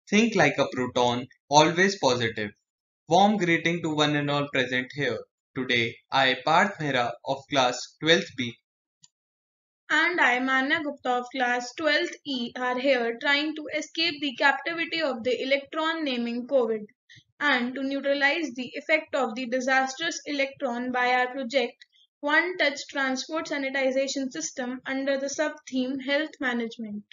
Think like a proton, always positive. Warm greeting to one and all present here. Today, I, Parth Mehra of class 12th B, And I, Manya Gupta of class 12th E, are here trying to escape the captivity of the electron naming COVID and to neutralize the effect of the disastrous electron by our project One Touch Transport Sanitization System under the sub theme Health Management.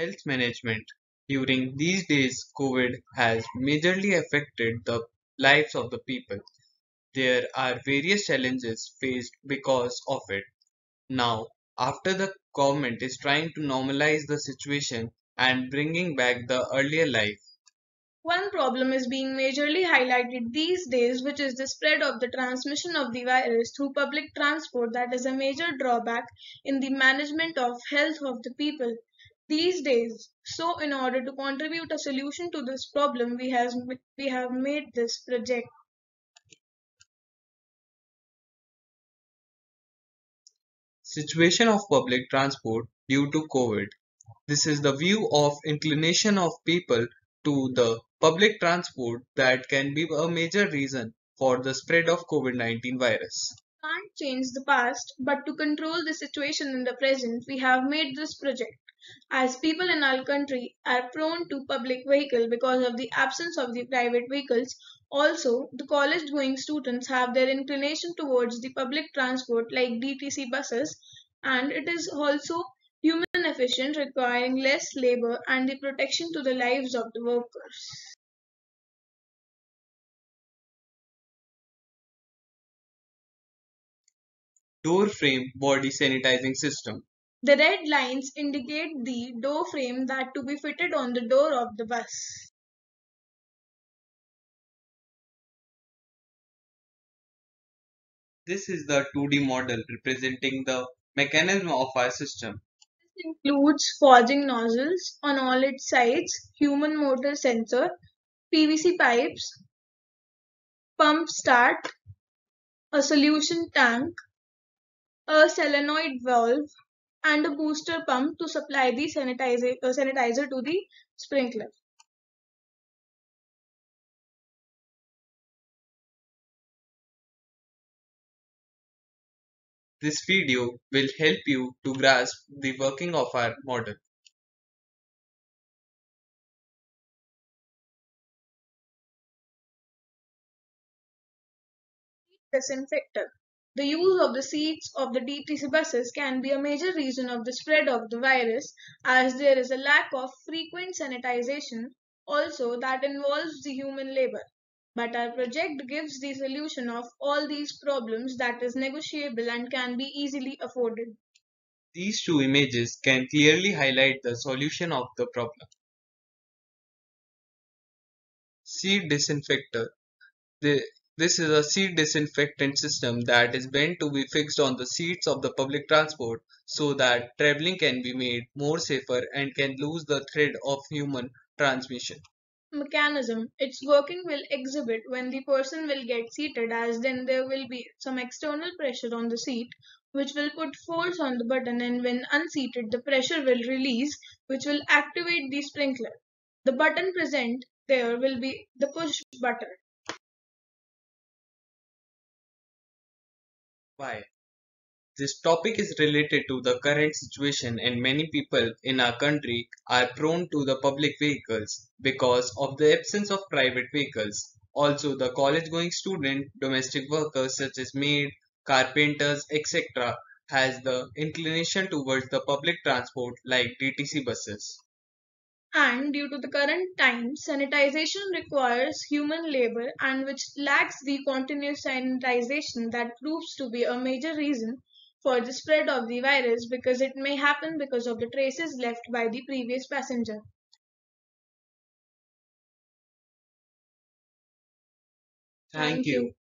health management. During these days, COVID has majorly affected the lives of the people. There are various challenges faced because of it. Now, after the government is trying to normalize the situation and bringing back the earlier life, One problem is being majorly highlighted these days, which is the spread of the transmission of the virus through public transport, that is a major drawback in the management of health of the people these days. So, in order to contribute a solution to this problem, we have made this project. situation of public transport due to COVID. This is the view of inclination of people to the public transport that can be a major reason for the spread of COVID-19 virus. Can't change the past, but to control the situation in the present, we have made this project. As people in our country are prone to public vehicle because of the absence of the private vehicles, also the college going students have their inclination towards the public transport like DTC buses, and it is also human efficient, requiring less labor and the protection to the lives of the workers. Door frame body sanitizing system. The red lines indicate the door frame that to be fitted on the door of the bus. This is the 2D model representing the mechanism of our system. This includes forging nozzles on all its sides, human motor sensor, PVC pipes, pump start, a solution tank, a solenoid valve, and a booster pump to supply the sanitizer to the sprinkler. This video will help you to grasp the working of our model. Disinfector. The use of the seats of the DTC buses can be a major reason of the spread of the virus, as there is a lack of frequent sanitization also that involves the human labor. But our project gives the solution of all these problems that is negotiable and can be easily afforded. These two images can clearly highlight the solution of the problem. Seat disinfector. The, this is a seat disinfectant system that is meant to be fixed on the seats of the public transport so that traveling can be made more safer and can lose the thread of human transmission. Mechanism. Its working will exhibit when the person will get seated, as then there will be some external pressure on the seat which will put force on the button, and when unseated the pressure will release, which will activate the sprinkler. The button present there will be the push button. Why? This topic is related to the current situation and many people in our country are prone to the public vehicles because of the absence of private vehicles. Also, the college going student, domestic workers such as maid, carpenters, etc. has the inclination towards the public transport like DTC buses. And due to the current times, sanitization requires human labor and which lacks the continuous sanitization that proves to be a major reason for the spread of the virus because it may happen because of the traces left by the previous passenger. Thank Thank you. you.